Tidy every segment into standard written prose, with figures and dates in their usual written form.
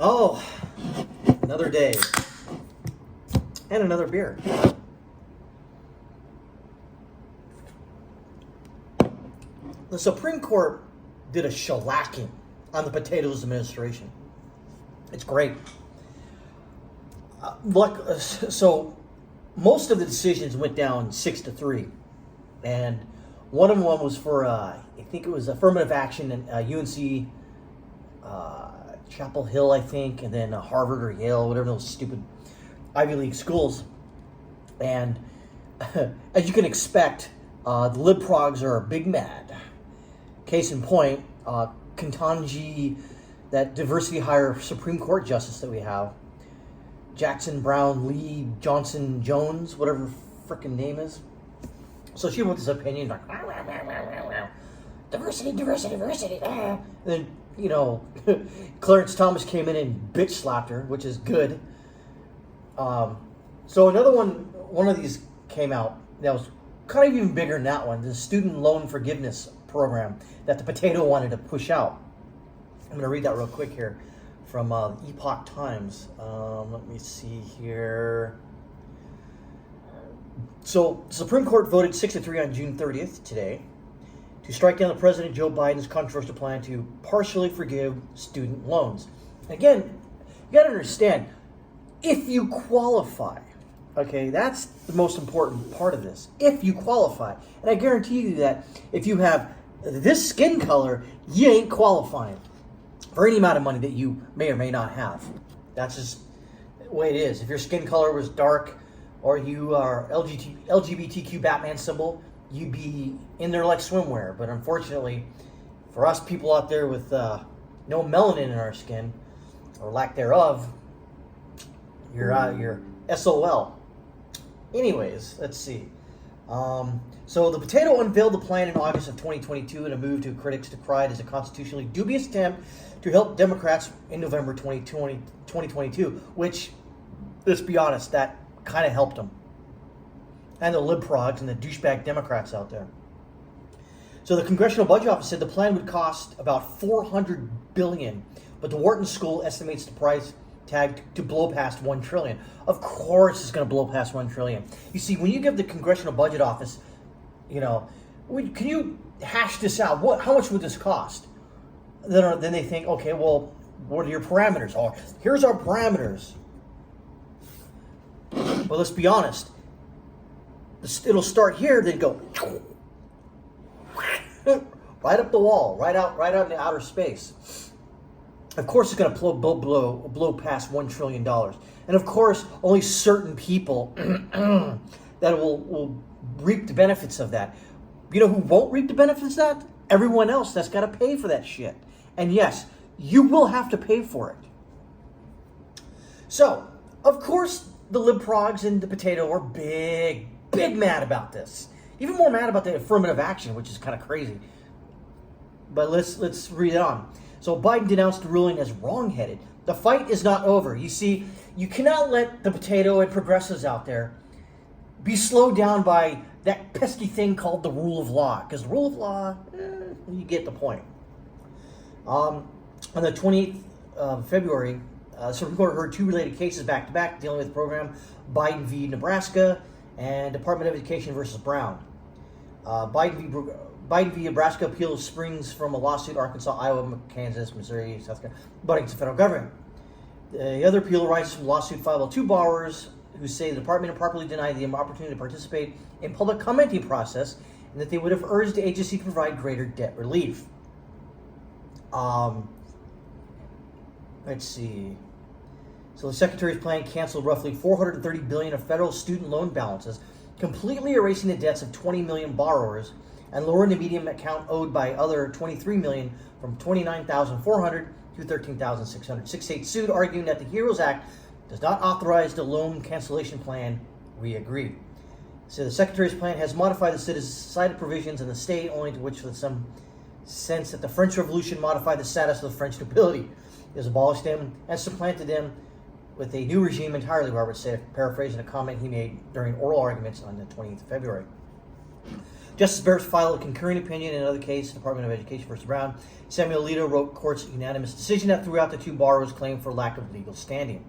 Oh, another day. And another beer. The Supreme Court did a shellacking on the potatoes administration. It's great. So most of the decisions went down 6-3. And one of them was for, I think it was affirmative action in UNC, Chapel Hill, I think, and then Harvard or Yale, whatever those stupid Ivy League schools. And as you can expect, the Lib Progs are big mad. Case in point, Ketanji, that diversity hire Supreme Court justice that we have, Jackson Brown Lee Johnson Jones, whatever her frickin' name is. So she wrote this opinion like, diversity. And then, Clarence Thomas came in and bitch slapped her, which is good. So another one of these came out that was kind of even bigger than that one, the student loan forgiveness program that the potato wanted to push out. I'm going to read that real quick here from Epoch Times. Let me see here. So, the Supreme Court voted 6-3 on June 30th, today, to strike down the President Joe Biden's controversial plan to partially forgive student loans. Again, you got to understand, if you qualify, okay, that's the most important part of this. If you qualify. And I guarantee you that if you have this skin color, you ain't qualifying for any amount of money that you may or may not have. That's just the way it is. If your skin color was dark or you are LGBTQ Batman symbol, you'd be in there like swimwear. But unfortunately, for us people out there with no melanin in our skin, or lack thereof, you're SOL. Anyways, let's see. So the potato unveiled the plan in August of 2022 in a move to critics decried as a constitutionally dubious attempt to help Democrats in November 2022, which, let's be honest, that kind of helped them. And the Lib Progs and the douchebag Democrats out there. So the Congressional Budget Office said the plan would cost about $400 billion, but the Wharton School estimates the price tag to blow past $1 trillion. Of course it's going to blow past $1 trillion. You see, when you give the Congressional Budget Office, can you hash this out? How much would this cost? Then they think, okay, well, what are your parameters? Oh, here's our parameters. Well, let's be honest. It'll start here, then go right up the wall, right out into outer space. Of course, it's going to blow past $1 trillion. And of course, only certain people that will reap the benefits of that. You know who won't reap the benefits of that? Everyone else that's got to pay for that shit. And yes, you will have to pay for it. So, of course, the Lib Progs and the potato are big mad about this. Even more mad about the affirmative action, which is kind of crazy. But let's read it on. So Biden denounced the ruling as wrong-headed. The fight is not over. You see, you cannot let the potato and progressives out there be slowed down by that pesky thing called the rule of law. Because the rule of law, you get the point. On the 28th of February, the Supreme Court heard two related cases back-to-back dealing with the program, Biden v. Nebraska and Department of Education versus Brown. Biden v. Nebraska appeals springs from a lawsuit Arkansas, Iowa, Kansas, Missouri, South Carolina, but against the federal government. The other appeal arises from a lawsuit filed by two borrowers who say the department improperly denied them opportunity to participate in public commenting process and that they would have urged the agency to provide greater debt relief. Let's see. So the Secretary's plan canceled roughly $430 billion of federal student loan balances, completely erasing the debts of 20 million borrowers and lowering the median account owed by other 23 million from 29,400 to 13,600. 6-8 sued, arguing that the HEROES Act does not authorize the loan cancellation plan. We agree. So the Secretary's plan has modified the cited provisions in the state, only to which, with some sense that the French Revolution modified the status of the French nobility. It has abolished them and supplanted them with a new regime entirely, Robert said, paraphrasing a comment he made during oral arguments on the 20th of February. Justice Barrett filed a concurring opinion in another case, Department of Education versus Brown. Samuel Alito wrote court's unanimous decision that threw out the two borrowers' claim for lack of legal standing.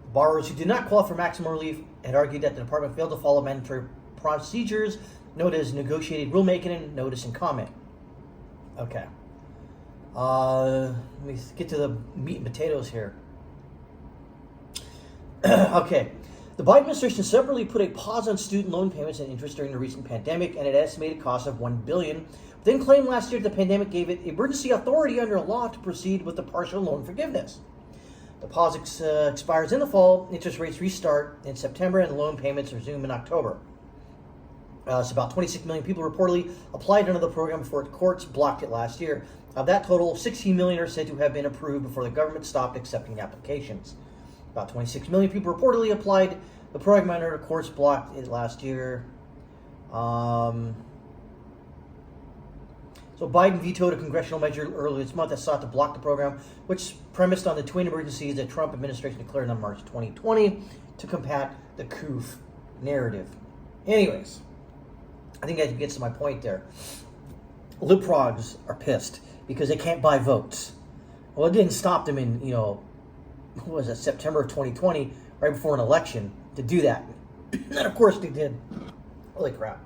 The borrowers who did not qualify for maximum relief had argued that the department failed to follow mandatory procedures known as negotiated rulemaking and notice and comment. Okay. Let me get to the meat and potatoes here. Okay. The Biden administration separately put a pause on student loan payments and interest during the recent pandemic and an estimated cost of $1 billion, then claimed last year the pandemic gave it emergency authority under law to proceed with the partial loan forgiveness. The pause expires in the fall, interest rates restart in September, and loan payments resume in October. So about 26 million people reportedly applied under the program before courts blocked it last year. Of that total, 16 million are said to have been approved before the government stopped accepting applications. About 26 million people reportedly applied the program under the courts blocked it last year. So Biden vetoed a congressional measure earlier this month that sought to block the program, which premised on the twin emergencies that Trump administration declared on March 2020 to combat the coup narrative. Anyways, I think that gets to my point there. Lib Progs are pissed because they can't buy votes. Well, it didn't stop them in, what was it, September of 2020, right before an election, to do that. And of course they did. Holy crap.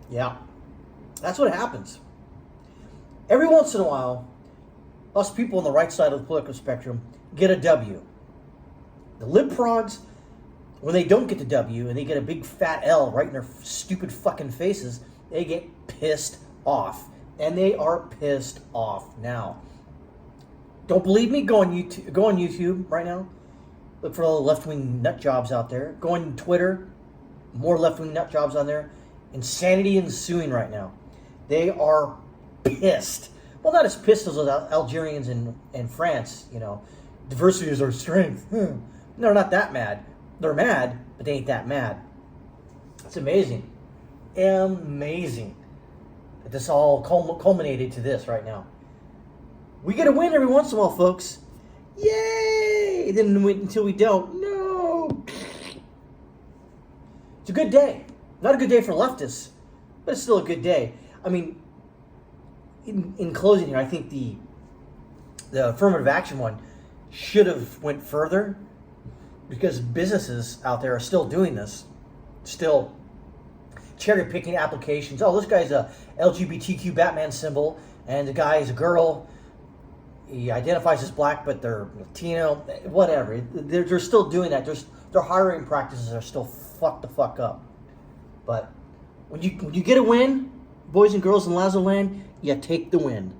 Yeah, that's what happens. Every once in a while, us people on the right side of the political spectrum get a W. The Lib Progs, when they don't get the W and they get a big fat L right in their stupid fucking faces, they get pissed off. And they are pissed off now. Don't believe me? Go on YouTube right now. Look for all the left-wing nut jobs out there. Go on Twitter. More left-wing nut jobs on there. Insanity ensuing right now. They are pissed. Well, not as pissed as those Algerians in France, Diversity is our strength. They're not that mad. They're mad, but they ain't that mad. It's amazing. Amazing that this all culminated to this right now. We get a win every once in a while, folks. Yay! Then until we don't. No! It's a good day. Not a good day for leftists, but it's still a good day. I mean, in closing here, I think the affirmative action one should have went further because businesses out there are still doing this, still cherry-picking applications. Oh, this guy's a LGBTQ Batman symbol, and the guy is a girl. He identifies as black, but they're Latino, whatever. They're still doing that. Their hiring practices are still fucked the fuck up. But when you get a win, boys and girls in Lazlo land, you take the win.